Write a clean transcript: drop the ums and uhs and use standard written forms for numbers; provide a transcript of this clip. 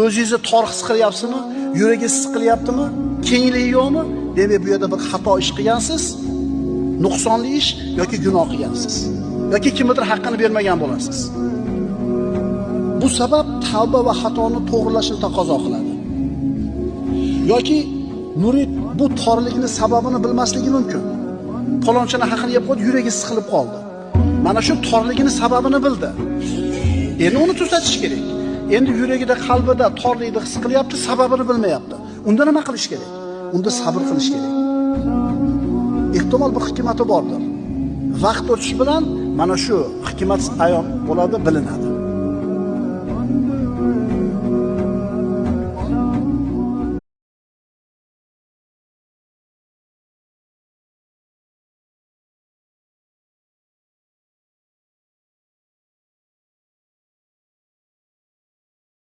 o'zingizni tor his qilyapsizmi? Yuragingiz siqilyaptimi? Kengligi yo'qmi? Demak, bu yerda bir xato ish qilgansiz, nuqsonli ish yoki gunoh qilgansiz. Yoki kimdir haqqini bermagan bo'lasiz. Bu sabab tavba va xatoni to'g'rilashni taqozo qiladi. Yoki murid bu torlikni sababini bilmasligi mumkin. Falonchani haqqini yeb qo'ydi, yuragi siqilib qoldi. Mana shu torligini sababini bildi. Endi uni tuzatish kerak. Endi yuragida, qalbida torlikni his qilyapti, sababini bilmayapti. Unda nima qilish kerak? Unda sabr qilish kerak. Ehtimol bir hikmati bordir. Vaqt o'tishi bilan mana shu hikmat ayon bo'ladi, bilinadi.